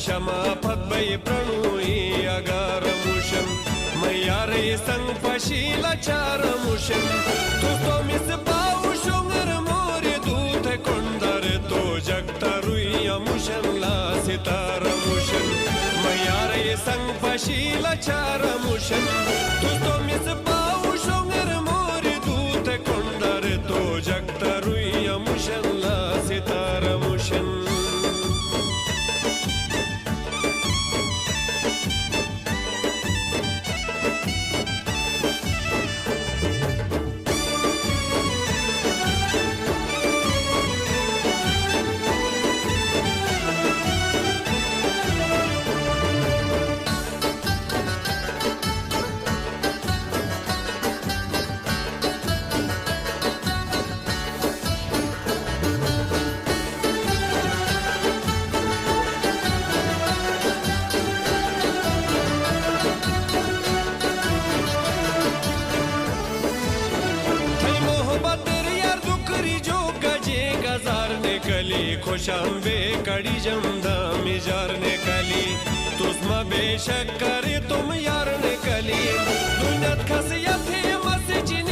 शमा फतबई प्रणुई अगार मुशन मैयारे संग पशीला चार मुशन तू तो मिस पाऊ शुंगर मोरे दूत कोंडर तो जगता रुई मुशन ला सितार मुशन मैयारे संग पशीला चार मुशन तू तो मिस पाऊ शुंगर मोरे दूत कोंडर तो जगता रुई मुशन ला सितार मुशन कली खुशांबे कड़ी जमदा मिजार ने कली तुस्मा बेशक करे तुम यार ने कली दुनिया खसियत है मस्जिद